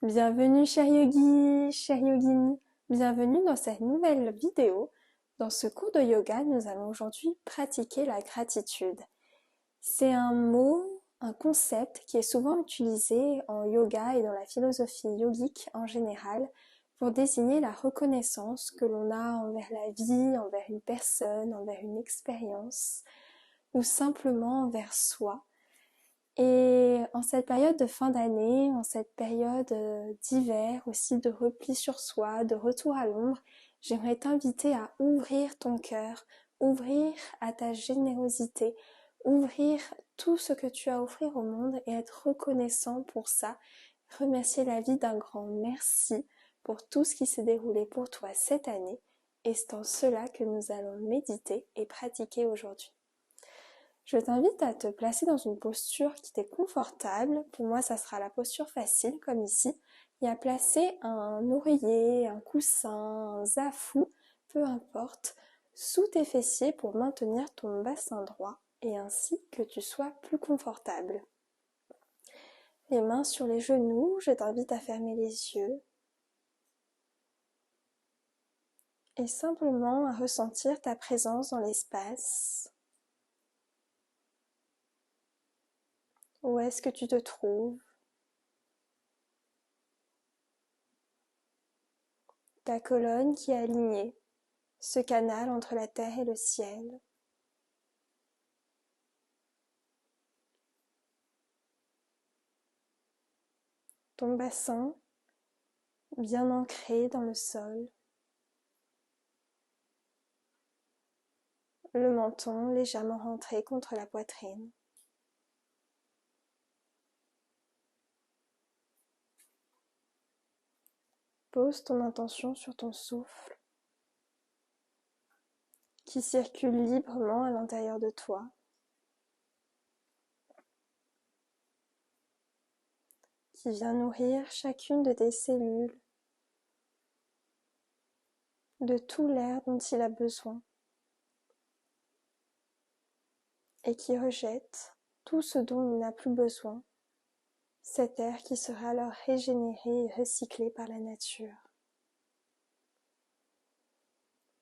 Bienvenue cher yogi, chère yogini, bienvenue dans cette nouvelle vidéo. Dans ce cours de yoga, nous allons aujourd'hui pratiquer la gratitude. C'est un mot, un concept qui est souvent utilisé en yoga et dans la philosophie yogique en général pour désigner la reconnaissance que l'on a envers la vie, envers une personne, envers une expérience ou simplement envers soi. Et en cette période de fin d'année, en cette période d'hiver aussi, de repli sur soi, de retour à l'ombre, j'aimerais t'inviter à ouvrir ton cœur, ouvrir à ta générosité, ouvrir tout ce que tu as à offrir au monde et être reconnaissant pour ça. Remercier la vie d'un grand merci pour tout ce qui s'est déroulé pour toi cette année. Et c'est en cela que nous allons méditer et pratiquer aujourd'hui. Je t'invite à te placer dans une posture qui t'est confortable. Pour moi, ça sera la posture facile, comme ici. Et à placer un oreiller, un coussin, un zafou, peu importe, sous tes fessiers pour maintenir ton bassin droit et ainsi que tu sois plus confortable. Les mains sur les genoux, je t'invite à fermer les yeux et simplement à ressentir ta présence dans l'espace. Où est-ce que tu te trouves? Ta colonne qui est alignée, ce canal entre la terre et le ciel. Ton bassin bien ancré dans le sol. Le menton légèrement rentré contre la poitrine. Pose ton intention sur ton souffle qui circule librement à l'intérieur de toi. Qui vient nourrir chacune de tes cellules de tout l'air dont il a besoin et qui rejette tout ce dont il n'a plus besoin, cet air qui sera alors régénéré et recyclé par la nature.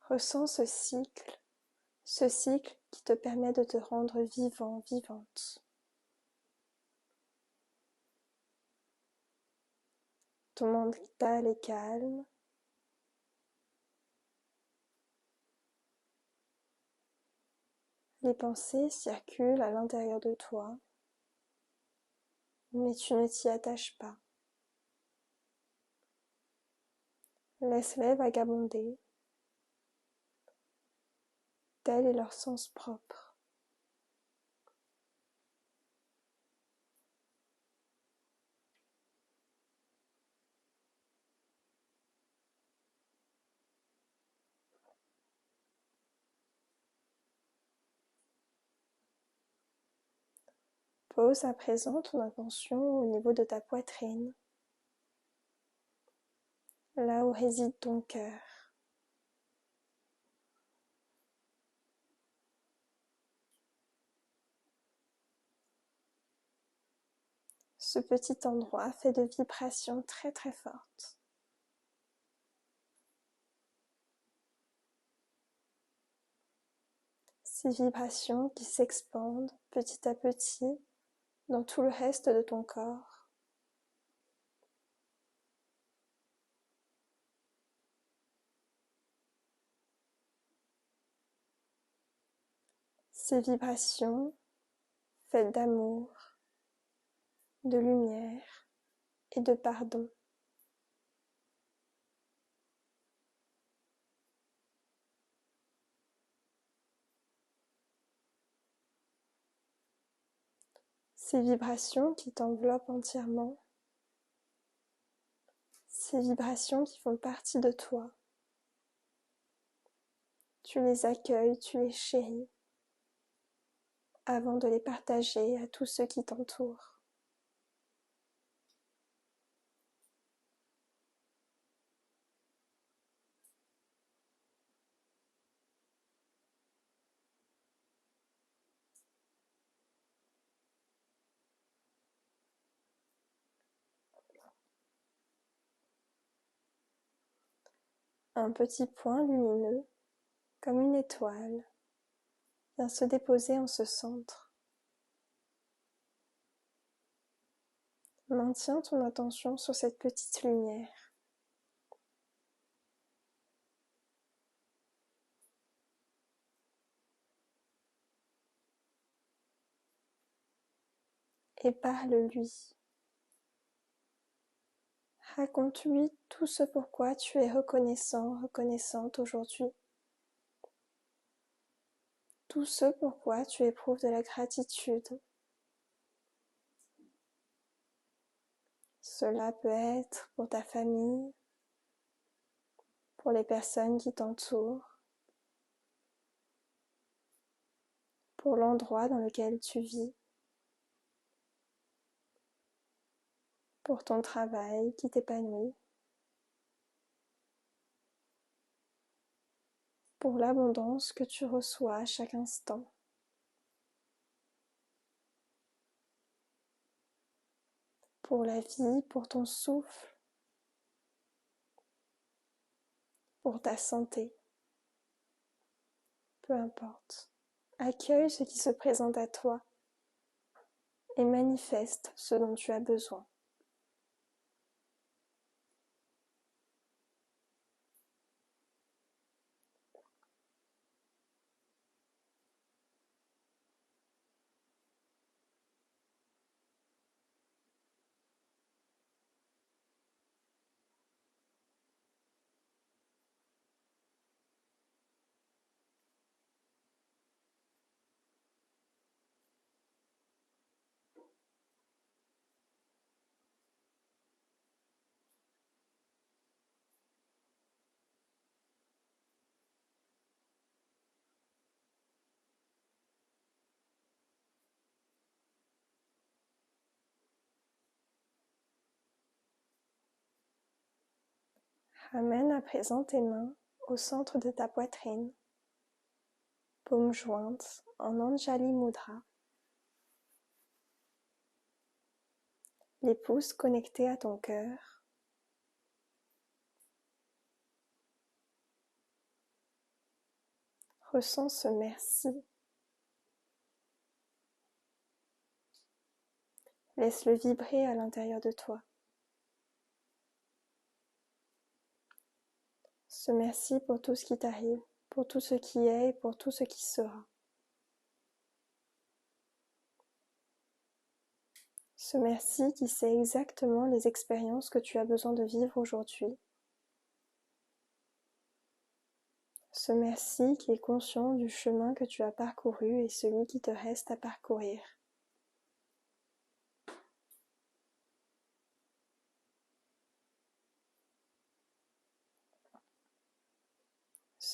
Ressens ce cycle qui te permet de te rendre vivant, vivante. Ton mental est calme. Les pensées circulent à l'intérieur de toi, mais tu ne t'y attaches pas. Laisse-les vagabonder, tel est leur sens propre. Pose à présent ton attention au niveau de ta poitrine, là où réside ton cœur. Ce petit endroit fait de vibrations très très fortes. Ces vibrations qui s'expandent petit à petit dans tout le reste de ton corps. Ces vibrations faites d'amour, de lumière et de pardon. Ces vibrations qui t'enveloppent entièrement, ces vibrations qui font partie de toi. Tu les accueilles, tu les chéris, avant de les partager à tous ceux qui t'entourent. Un petit point lumineux, comme une étoile, vient se déposer en ce centre. Maintiens ton attention sur cette petite lumière. Et parle-lui. Raconte-lui tout ce pourquoi tu es reconnaissant, reconnaissante aujourd'hui. Tout ce pourquoi tu éprouves de la gratitude. Cela peut être pour ta famille, pour les personnes qui t'entourent, pour l'endroit dans lequel tu vis, pour ton travail qui t'épanouit, pour l'abondance que tu reçois à chaque instant. Pour la vie, pour ton souffle, pour ta santé, peu importe. Accueille ce qui se présente à toi et manifeste ce dont tu as besoin. Ramène à présent tes mains au centre de ta poitrine, paumes jointes en Anjali Mudra, les pouces connectés à ton cœur. Ressens ce merci. Laisse-le vibrer à l'intérieur de toi. Ce merci pour tout ce qui t'arrive, pour tout ce qui est et pour tout ce qui sera. Ce merci qui sait exactement les expériences que tu as besoin de vivre aujourd'hui. Ce merci qui est conscient du chemin que tu as parcouru et celui qui te reste à parcourir.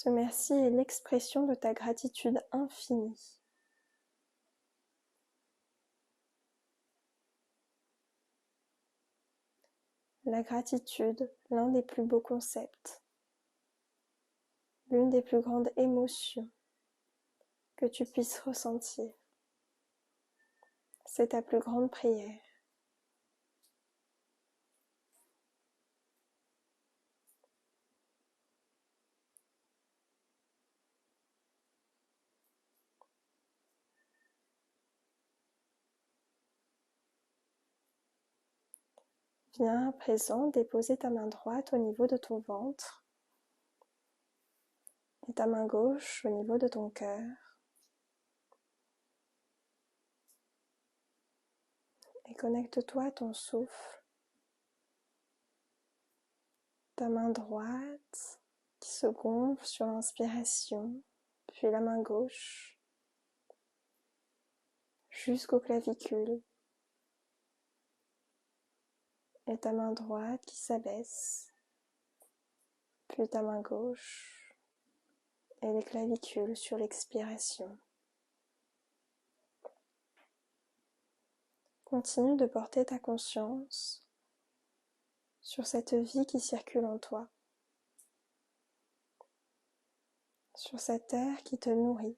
Ce merci est l'expression de ta gratitude infinie. La gratitude, l'un des plus beaux concepts, l'une des plus grandes émotions que tu puisses ressentir. C'est ta plus grande prière. Viens à présent déposer ta main droite au niveau de ton ventre et ta main gauche au niveau de ton cœur. Et connecte-toi à ton souffle. Ta main droite qui se gonfle sur l'inspiration, puis la main gauche jusqu'aux clavicules. Et ta main droite qui s'abaisse, puis ta main gauche et les clavicules sur l'expiration. Continue de porter ta conscience sur cette vie qui circule en toi, sur cette air qui te nourrit.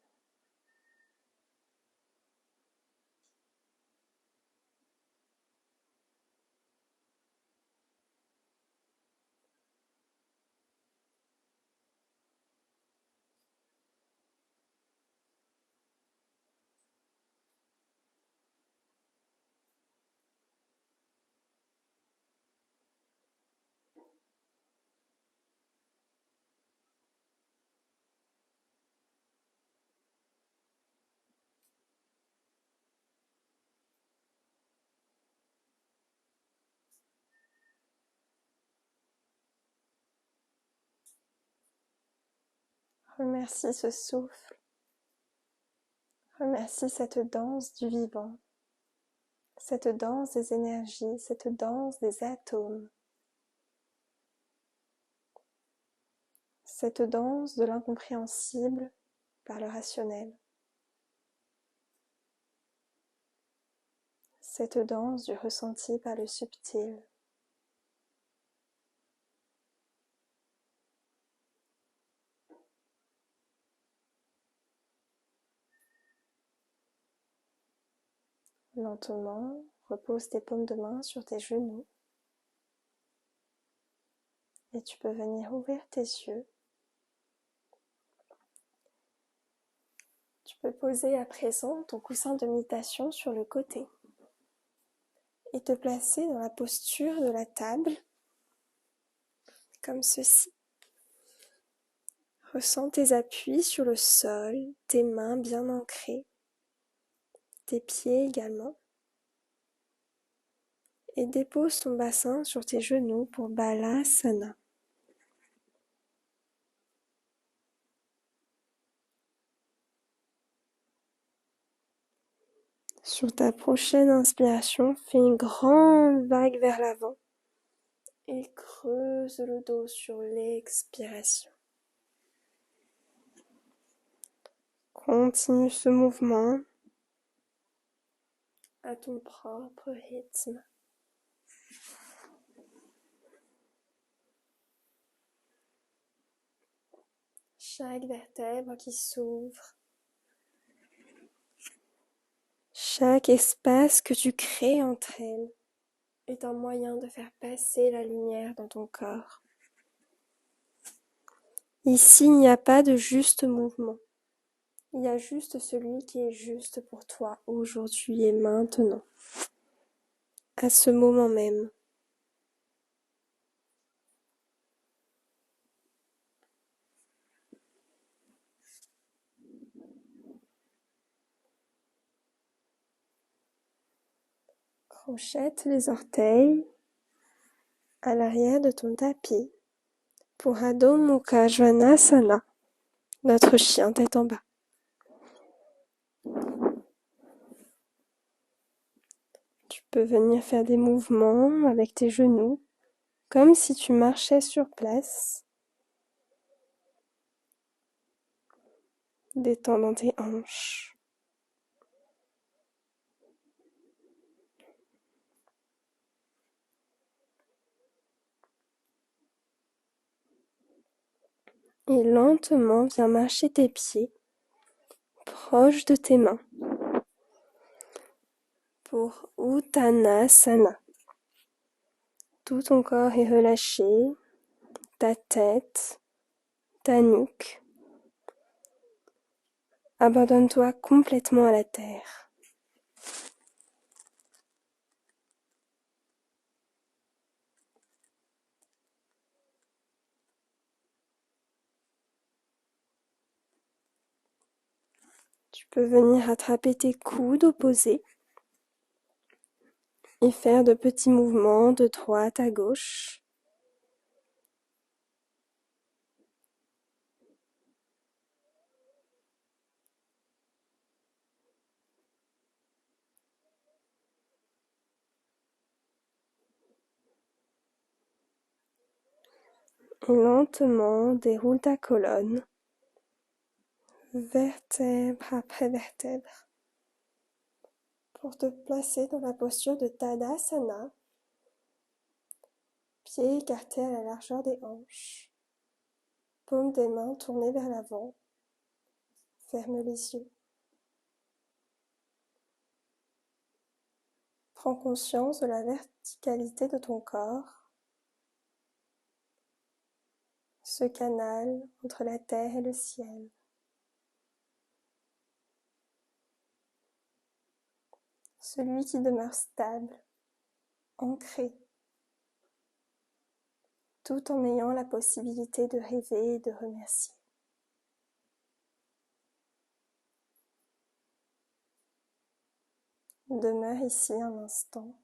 Remercie ce souffle. Remercie cette danse du vivant, cette danse des énergies, cette danse des atomes, cette danse de l'incompréhensible par le rationnel, cette danse du ressenti par le subtil. Lentement, repose tes paumes de main sur tes genoux et tu peux venir ouvrir tes yeux. Tu peux poser à présent ton coussin de méditation sur le côté et te placer dans la posture de la table, comme ceci. Ressens tes appuis sur le sol, tes mains bien ancrées, tes pieds également. Et dépose ton bassin sur tes genoux pour Balasana. Sur ta prochaine inspiration, fais une grande vague vers l'avant et creuse le dos sur l'expiration. Continue ce mouvement à ton propre rythme. Chaque vertèbre qui s'ouvre, chaque espace que tu crées entre elles est un moyen de faire passer la lumière dans ton corps. Ici, il n'y a pas de juste mouvement. Il y a juste celui qui est juste pour toi aujourd'hui et maintenant, à ce moment même. Crochette les orteils à l'arrière de ton tapis pour Adho Mukha Svanasana, notre chien tête en bas. Tu peux venir faire des mouvements avec tes genoux, comme si tu marchais sur place, détendant tes hanches. Et lentement, viens marcher tes pieds proches de tes mains pour Uttanasana. Tout ton corps est relâché, ta tête, ta nuque. Abandonne-toi complètement à la terre. Tu peux venir attraper tes coudes opposés et faire de petits mouvements de droite à gauche. Et lentement déroule ta colonne, vertèbre après vertèbre, pour te placer dans la posture de Tadasana, pieds écartés à la largeur des hanches, paumes des mains tournées vers l'avant, ferme les yeux. Prends conscience de la verticalité de ton corps, ce canal entre la terre et le ciel. Celui qui demeure stable, ancré, tout en ayant la possibilité de rêver et de remercier. Demeure ici un instant.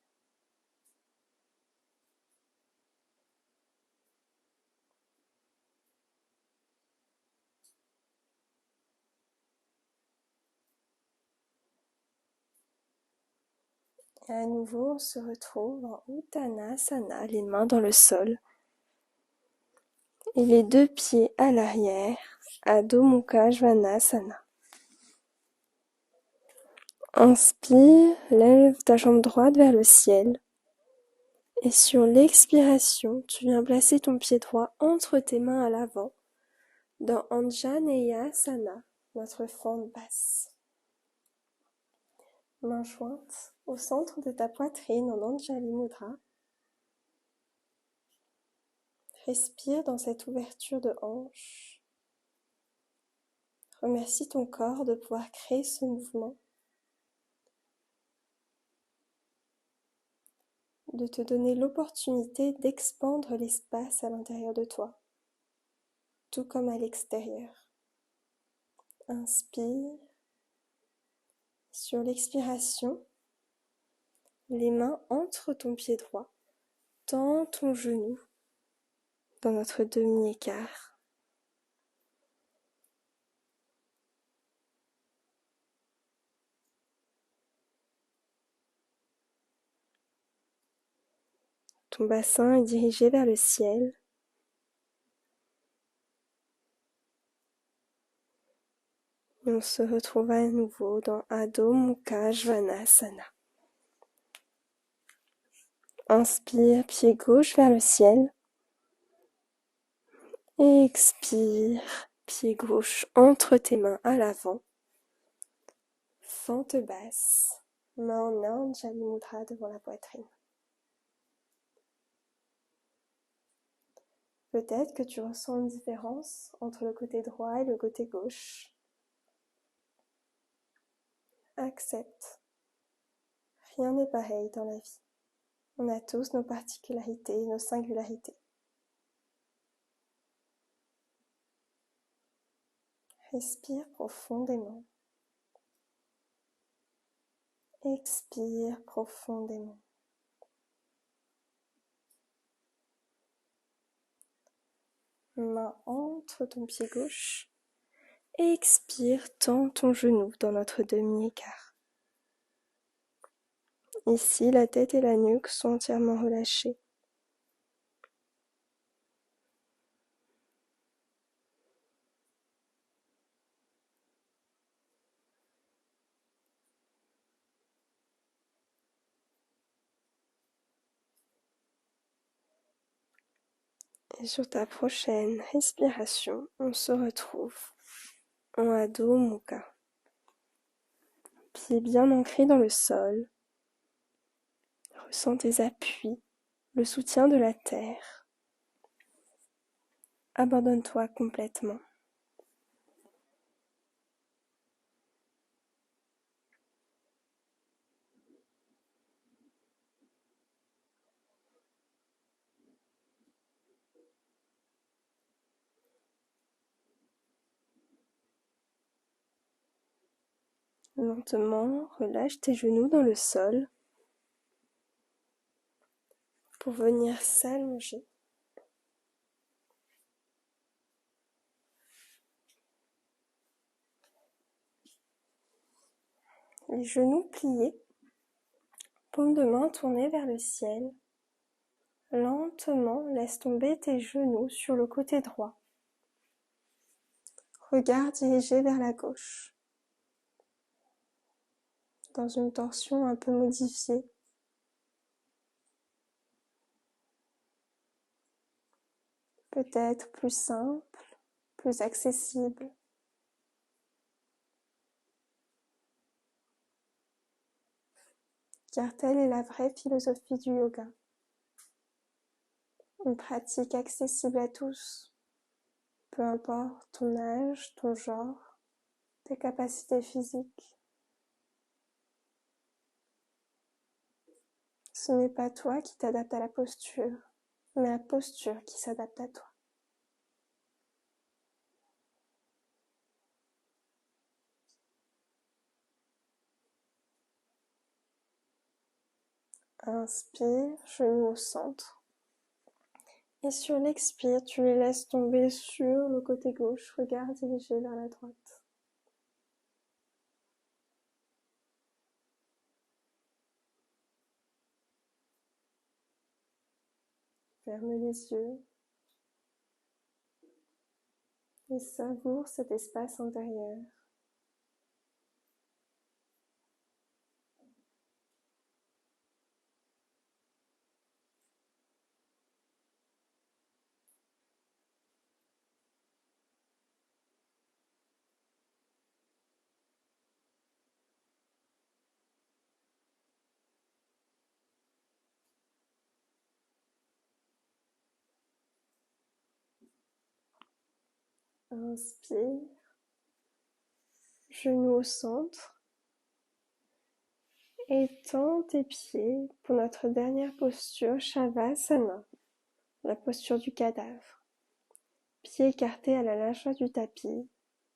Et à nouveau, on se retrouve en Uttanasana, les mains dans le sol. Et les deux pieds à l'arrière, Adho Mukha Svanasana. Inspire, lève ta jambe droite vers le ciel. Et sur l'expiration, tu viens placer ton pied droit entre tes mains à l'avant, dans Anjaneyasana, notre fente basse. Mains jointes au centre de ta poitrine en Anjali Mudra. Respire dans cette ouverture de hanche. Remercie ton corps de pouvoir créer ce mouvement, de te donner l'opportunité d'expandre l'espace à l'intérieur de toi, tout comme à l'extérieur. Inspire. Sur l'expiration, les mains entre ton pied droit, tends ton genou dans notre demi-écart. Ton bassin est dirigé vers le ciel. Et on se retrouve à nouveau dans Adho Mukha Svanasana. Inspire, pied gauche vers le ciel. Expire, pied gauche entre tes mains à l'avant. Fente basse, main en Anjali Mudra devant la poitrine. Peut-être que tu ressens une différence entre le côté droit et le côté gauche. Accepte. Rien n'est pareil dans la vie. On a tous nos particularités, nos singularités. Respire profondément. Expire profondément. Main entre ton pied gauche. Expire, tends ton genou dans notre demi-écart. Ici, la tête et la nuque sont entièrement relâchées. Et sur ta prochaine respiration, on se retrouve en Adho Mukha. Pieds bien ancrés dans le sol. Ressens tes appuis, le soutien de la terre. Abandonne-toi complètement. Lentement, relâche tes genoux dans le sol pour venir s'allonger. Les genoux pliés, paume de main tournée vers le ciel. Lentement, laisse tomber tes genoux sur le côté droit. Regard dirigé vers la gauche, dans une torsion un peu modifiée. Peut-être plus simple, plus accessible. Car telle est la vraie philosophie du yoga. Une pratique accessible à tous, peu importe ton âge, ton genre, tes capacités physiques. Ce n'est pas toi qui t'adapte à la posture, mais la posture qui s'adapte à toi. Inspire, genou au centre. Et sur l'expire, tu les laisses tomber sur le côté gauche, regard dirigé vers la droite. Ferme les yeux et savoure cet espace intérieur. Inspire, genoux au centre. Étends tes pieds pour notre dernière posture, Shavasana, la posture du cadavre. Pieds écartés à la largeur du tapis,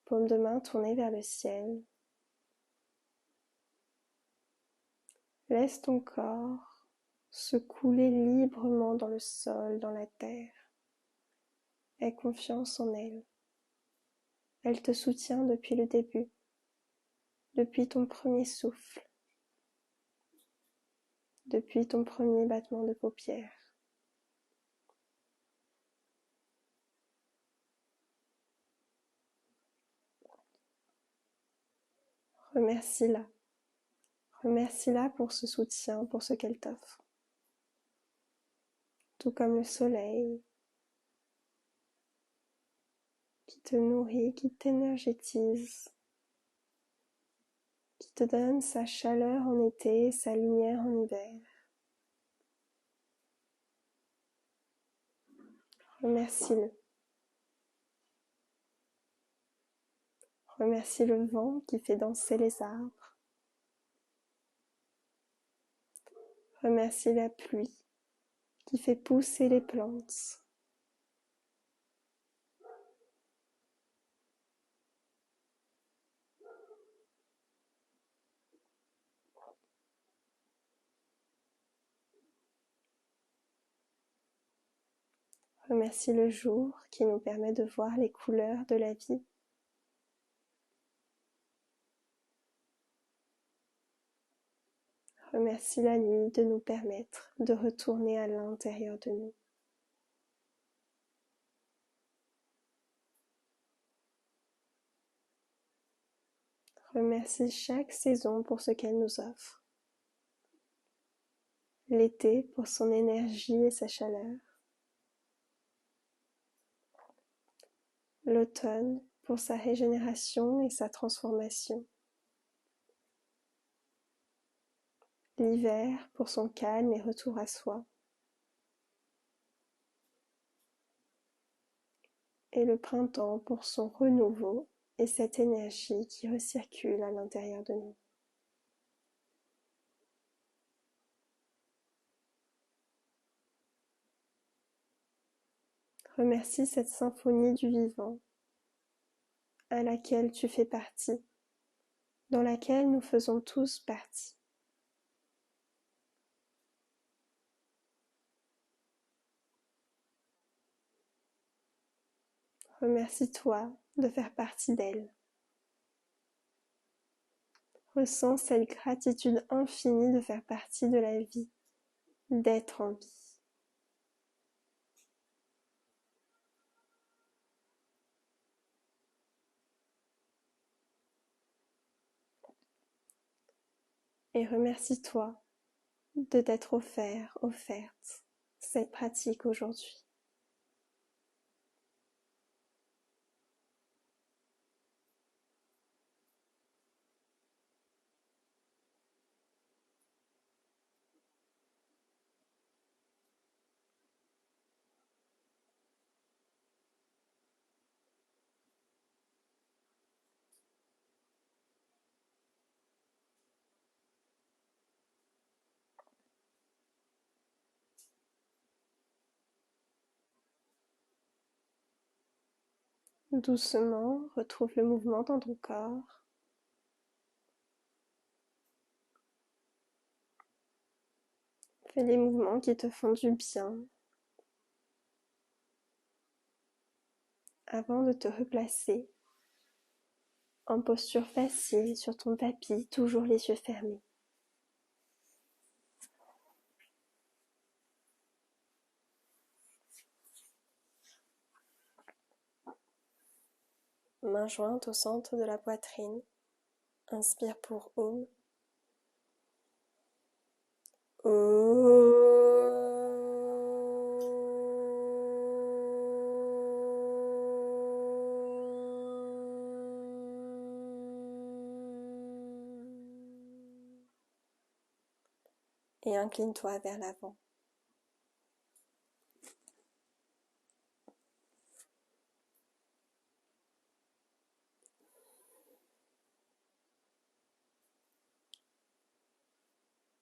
paume de main tournée vers le ciel. Laisse ton corps se couler librement dans le sol, dans la terre. Aie confiance en elle. Elle te soutient depuis le début, depuis ton premier souffle, depuis ton premier battement de paupières. Remercie-la. Remercie-la pour ce soutien, pour ce qu'elle t'offre. Tout comme le soleil qui te nourrit, qui t'énergétise, qui te donne sa chaleur en été, sa lumière en hiver. Remercie-le. Remercie le vent qui fait danser les arbres. Remercie la pluie qui fait pousser les plantes. Remercie le jour qui nous permet de voir les couleurs de la vie. Remercie la nuit de nous permettre de retourner à l'intérieur de nous. Remercie chaque saison pour ce qu'elle nous offre. L'été pour son énergie et sa chaleur. L'automne pour sa régénération et sa transformation. L'hiver pour son calme et retour à soi. Et le printemps pour son renouveau et cette énergie qui recircule à l'intérieur de nous. Remercie cette symphonie du vivant à laquelle tu fais partie, dans laquelle nous faisons tous partie. Remercie-toi de faire partie d'elle. Ressens cette gratitude infinie de faire partie de la vie, d'être en vie. Et remercie-toi de t'être offerte cette pratique aujourd'hui. Doucement, retrouve le mouvement dans ton corps. Fais les mouvements qui te font du bien avant de te replacer en posture facile sur ton tapis, toujours les yeux fermés. Main jointe au centre de la poitrine. Inspire pour Om. Et incline-toi vers l'avant.